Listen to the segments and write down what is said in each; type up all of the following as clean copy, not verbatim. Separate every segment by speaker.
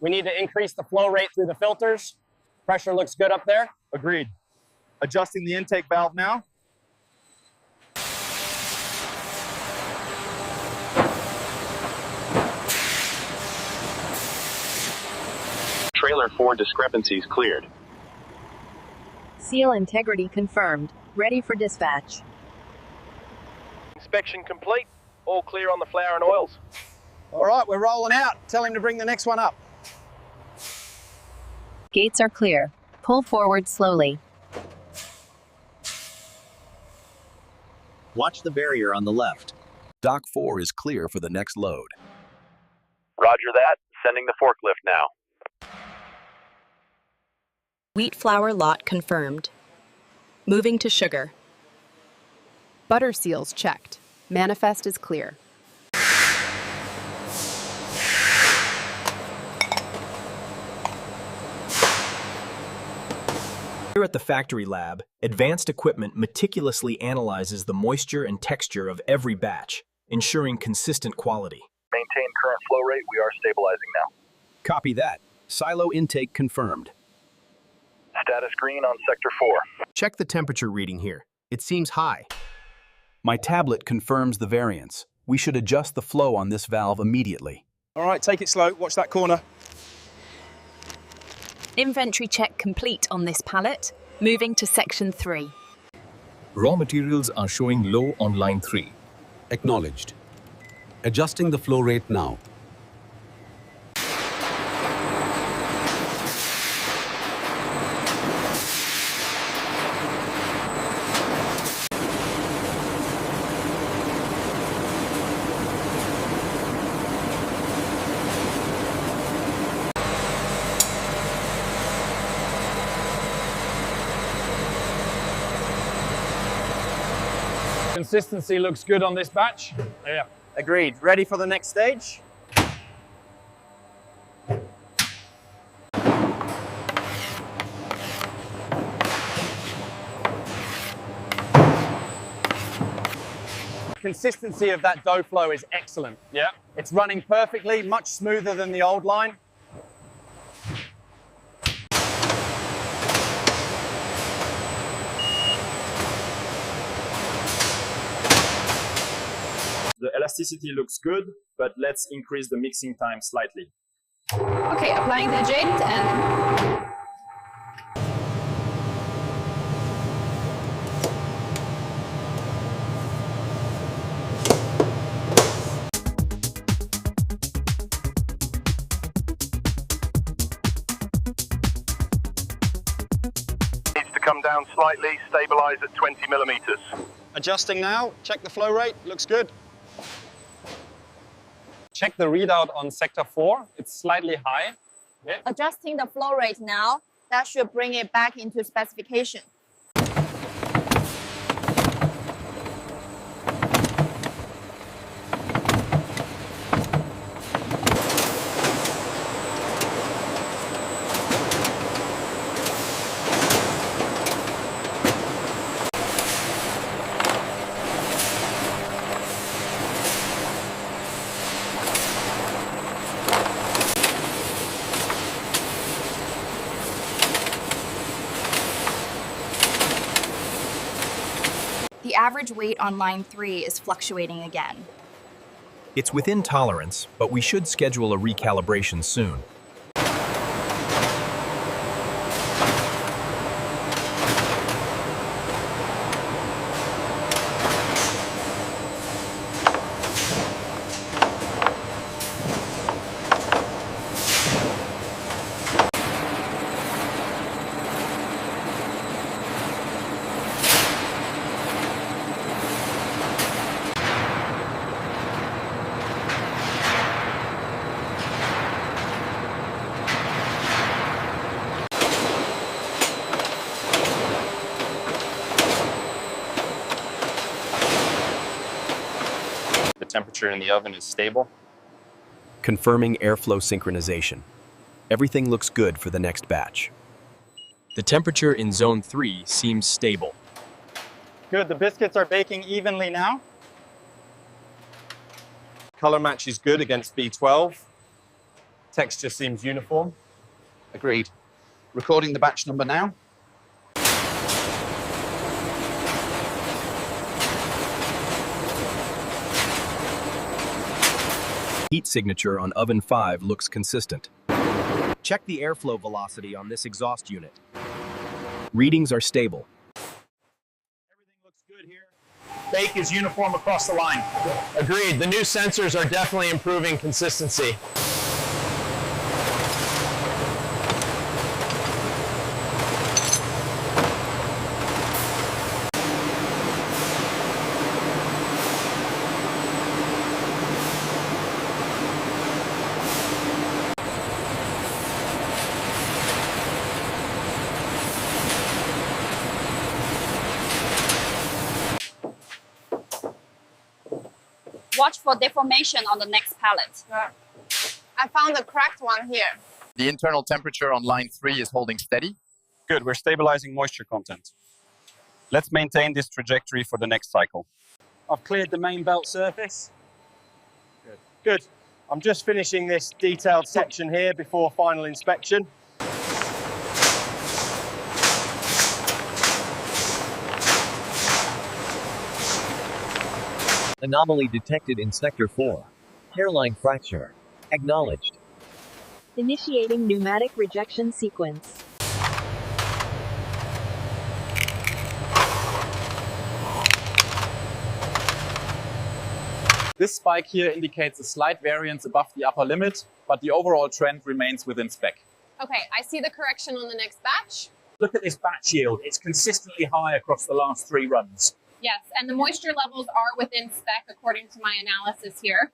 Speaker 1: We need to increase the flow rate through the filters. Pressure looks good up there.
Speaker 2: Agreed. Adjusting the intake valve now.
Speaker 3: Trailer 4 discrepancies cleared.
Speaker 4: Seal integrity confirmed. Ready for dispatch.
Speaker 5: Inspection complete. All clear on the flour and oils.
Speaker 1: All right, we're rolling out. Tell him to bring the next one up.
Speaker 4: Gates are clear. Pull forward slowly.
Speaker 6: Watch the barrier on the left. Dock 4 is clear for the next load.
Speaker 3: Roger that. Sending the forklift now.
Speaker 7: Wheat flour lot confirmed. Moving to sugar.
Speaker 8: Butter seals checked. Manifest is clear.
Speaker 9: Here at the factory lab, advanced equipment meticulously analyzes the moisture and texture of every batch, ensuring consistent quality.
Speaker 3: Maintain current flow rate. We are stabilizing now.
Speaker 6: Copy that. Silo intake confirmed.
Speaker 3: Status green on sector 4.
Speaker 6: Check the temperature reading here. It seems high. My tablet confirms the variance. We should adjust the flow on this valve immediately.
Speaker 2: All right, take it slow. Watch that corner.
Speaker 7: Inventory check complete on this pallet. Moving to section 3.
Speaker 10: Raw materials are showing low on line 3.
Speaker 11: Acknowledged. Adjusting the flow rate now.
Speaker 1: Consistency looks good on this batch. Yeah.
Speaker 5: Agreed. Ready for the next stage?
Speaker 1: Consistency of that dough flow is excellent. Yeah. It's running perfectly, much smoother than the old line.
Speaker 2: The elasticity looks good, but let's increase the mixing time slightly.
Speaker 12: Okay, applying the agent and
Speaker 3: Needs to come down slightly. Stabilize at 20 millimeters.
Speaker 1: Adjusting now. Check the flow rate. Looks good. Check the readout on sector 4. It's slightly high. Yeah.
Speaker 12: adjusting the flow rate now. That should bring it back into specification.
Speaker 7: The average weight on line 3 is fluctuating again.
Speaker 9: It's within tolerance, but we should schedule a recalibration soon.
Speaker 1: The temperature in the oven is stable.
Speaker 6: Confirming airflow synchronization. Everything looks good for the next batch.
Speaker 10: The temperature in zone 3 seems stable.
Speaker 1: Good, the biscuits are baking evenly now. Color match is good against B12. Texture seems uniform.
Speaker 13: Agreed. Recording the batch number now.
Speaker 9: Heat signature on oven 5 looks consistent. Check the airflow velocity on this exhaust unit. Readings are stable.
Speaker 2: Everything looks good here. Bake is uniform across the line.
Speaker 5: Agreed. The new sensors are definitely improving consistency.
Speaker 12: Watch for deformation on the next pallet.
Speaker 14: I found a cracked one here.
Speaker 13: The internal temperature on line 3 is holding steady.
Speaker 1: Good, we're stabilizing moisture content. Let's maintain this trajectory for the next cycle. I've cleared the main belt surface. Good. Good. I'm just finishing this detailed section here before final inspection.
Speaker 15: Anomaly detected in Sector 4. Hairline fracture. Acknowledged.
Speaker 4: Initiating pneumatic rejection sequence.
Speaker 16: This spike here indicates a slight variance above the upper limit, but the overall trend remains within spec.
Speaker 8: Okay, I see the correction on the next batch.
Speaker 1: Look at this batch yield. It's consistently high across the last 3 runs.
Speaker 8: Yes, and the moisture levels are within spec according to my analysis here.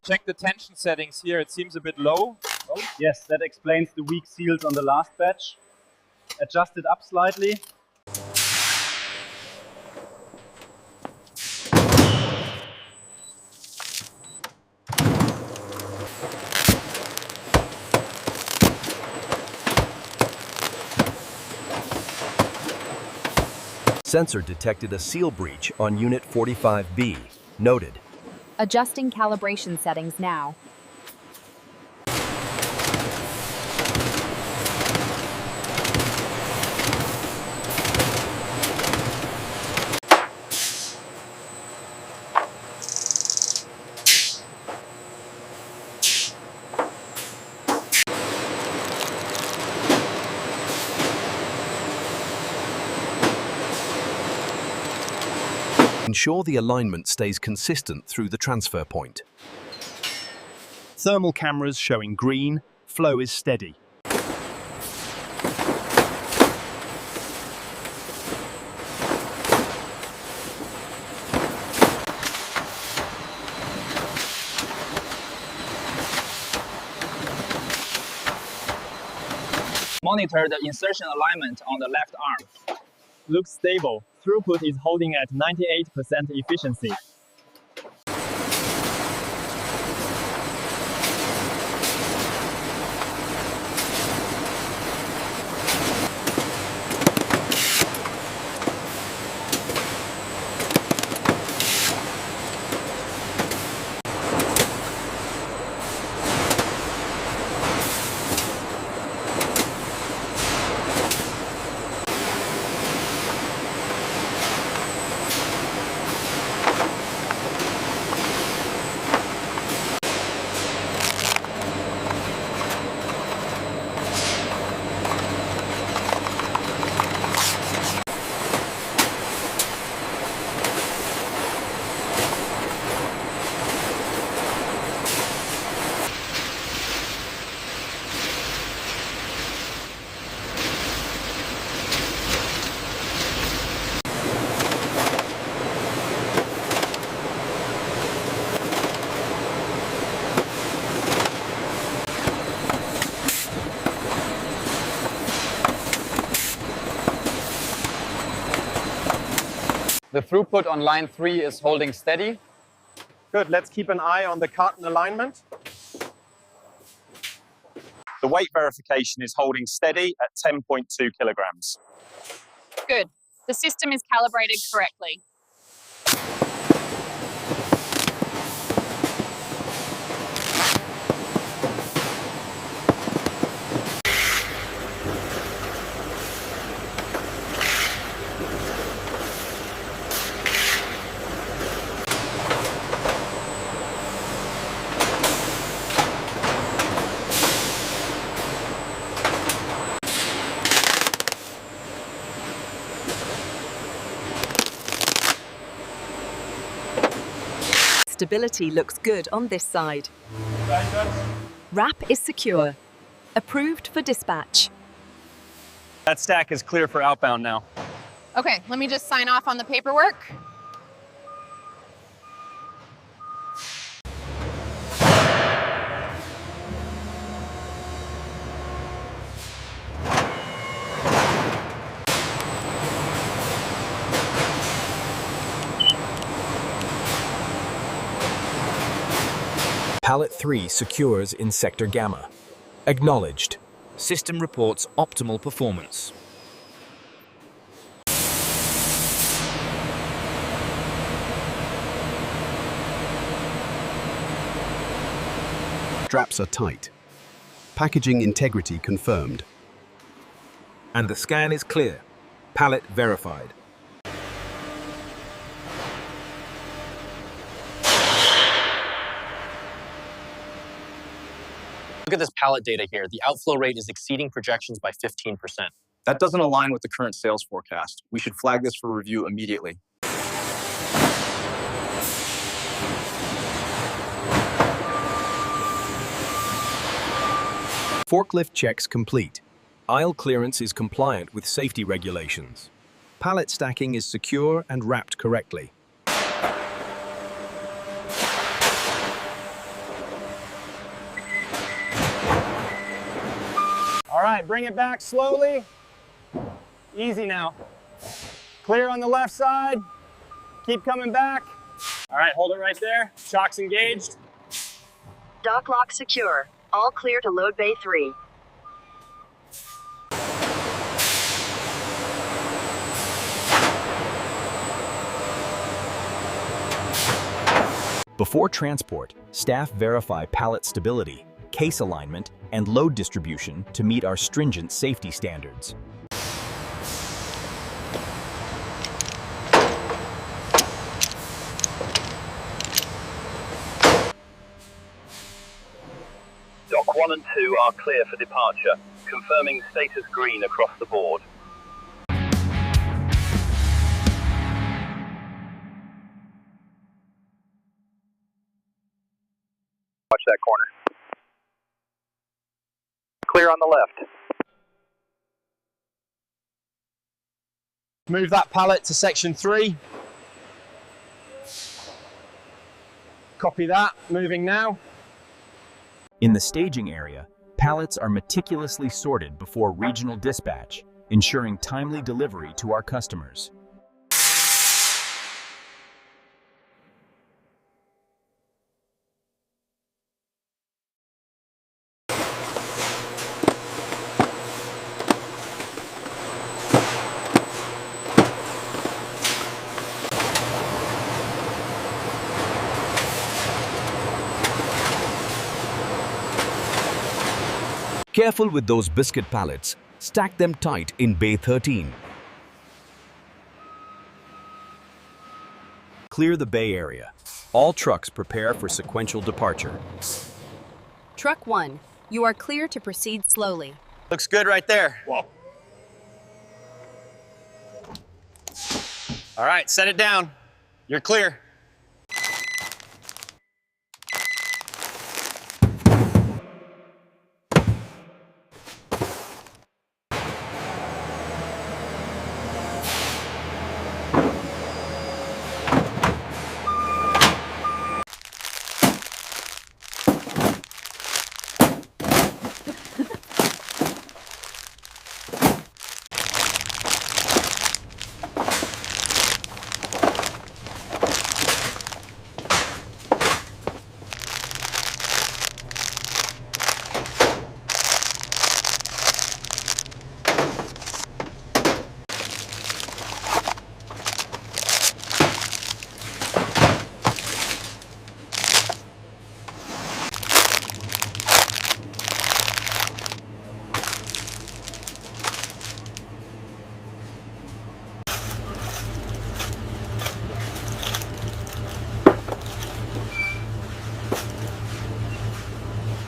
Speaker 16: Check the tension settings here, it seems a bit low.
Speaker 1: Oh, yes, that explains the weak seals on the last batch. Adjust it up slightly.
Speaker 9: Sensor detected a seal breach on Unit 45B. Noted.
Speaker 8: Adjusting calibration settings now.
Speaker 6: Ensure the alignment stays consistent through the transfer point.
Speaker 2: Thermal cameras showing green, flow is steady.
Speaker 17: Monitor the insertion alignment on the left arm. Looks stable. Throughput is holding at 98% efficiency.
Speaker 16: The throughput on line 3 is holding steady.
Speaker 1: Good, let's keep an eye on the carton alignment. The weight verification is holding steady at 10.2 kilograms.
Speaker 8: Good. The system is calibrated correctly.
Speaker 7: Stability looks good on this side. Wrap is secure. Approved for dispatch.
Speaker 1: That stack is clear for outbound now.
Speaker 8: Okay, let me just sign off on the paperwork.
Speaker 9: Pallet 3 secures in Sector Gamma. Acknowledged.
Speaker 18: System reports optimal performance.
Speaker 11: Straps are tight. Packaging integrity confirmed.
Speaker 9: And the scan is clear. Pallet verified.
Speaker 10: Look at this pallet data here. The outflow rate is exceeding projections by 15%.
Speaker 19: That doesn't align with the current sales forecast. We should flag this for review immediately.
Speaker 9: Forklift checks complete. Aisle clearance is compliant with safety regulations. Pallet stacking is secure and wrapped correctly.
Speaker 1: All right, bring it back slowly. Easy now. Clear on the left side. Keep coming back. All right, hold it right there. Shocks engaged.
Speaker 4: Dock lock secure. All clear to load bay 3.
Speaker 9: Before transport, staff verify pallet stability, case alignment, and load distribution to meet our stringent safety standards.
Speaker 3: Dock 1 and 2 are clear for departure, confirming status green across the board. Watch that corner. Clear on the left.
Speaker 1: Move that pallet to section 3. Copy that, moving now.
Speaker 9: In the staging area, pallets are meticulously sorted before regional dispatch, ensuring timely delivery to our customers.
Speaker 11: Careful with those biscuit pallets. Stack them tight in bay 13.
Speaker 9: Clear the bay area. All trucks prepare for sequential departure.
Speaker 7: Truck 1, you are clear to proceed slowly.
Speaker 1: Looks good right there.
Speaker 19: Whoa.
Speaker 1: All right, set it down. You're clear.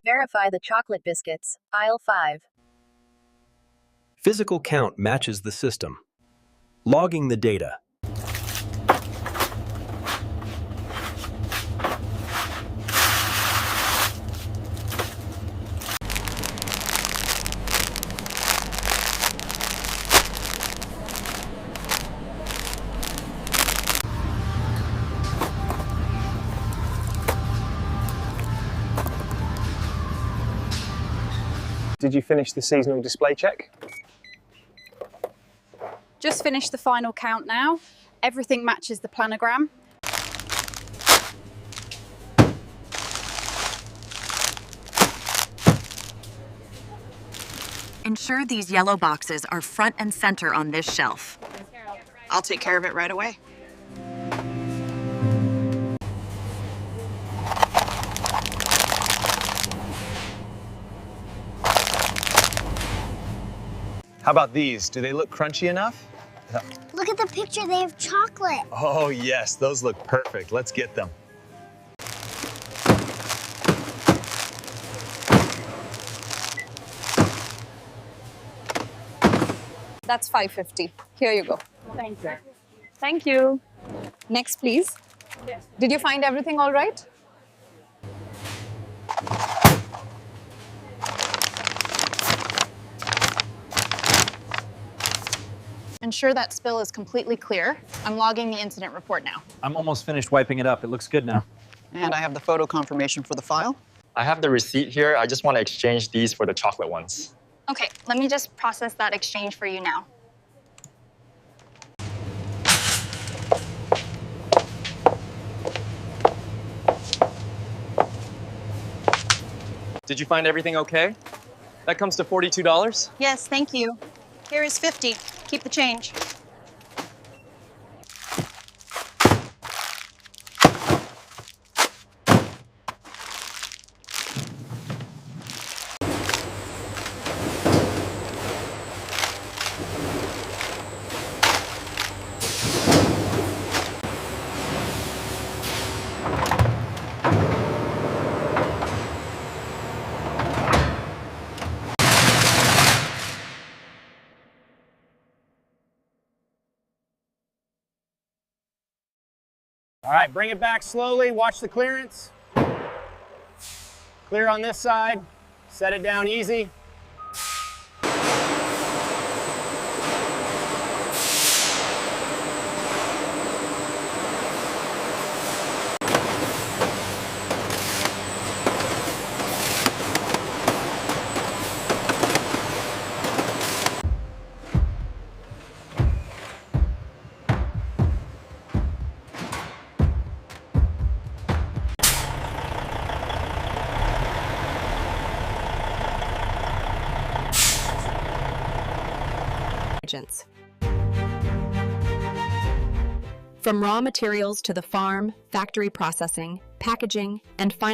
Speaker 4: Verify the chocolate biscuits, aisle 5.
Speaker 9: Physical count matches the system. Logging the data.
Speaker 17: Did you finish the seasonal display check?
Speaker 20: Just finished the final count now. Everything matches the planogram.
Speaker 7: Ensure these yellow boxes are front and center on this shelf.
Speaker 14: I'll take care of it right away.
Speaker 21: How about these? Do they look crunchy enough?
Speaker 22: Look at the picture, they have chocolate.
Speaker 21: Oh yes, those look perfect. Let's get them.
Speaker 20: That's $5.50. Here you go.
Speaker 14: Thank you.
Speaker 20: Thank you. Next, please. Did you find everything all right?
Speaker 14: Ensure that spill is completely clear. I'm logging the incident report now.
Speaker 23: I'm almost finished wiping it up. It looks good now.
Speaker 13: And I have the photo confirmation for the file.
Speaker 24: I have the receipt here. I just want to exchange these for the chocolate ones.
Speaker 12: Okay, let me just process that exchange for you now.
Speaker 10: Did you find everything okay? That comes to $42?
Speaker 12: Yes, thank you. Here is 50. Keep the change.
Speaker 1: All right, bring it back slowly. Watch the clearance. Clear on this side. Set it down easy.
Speaker 7: From raw materials to the farm, factory processing, packaging, and final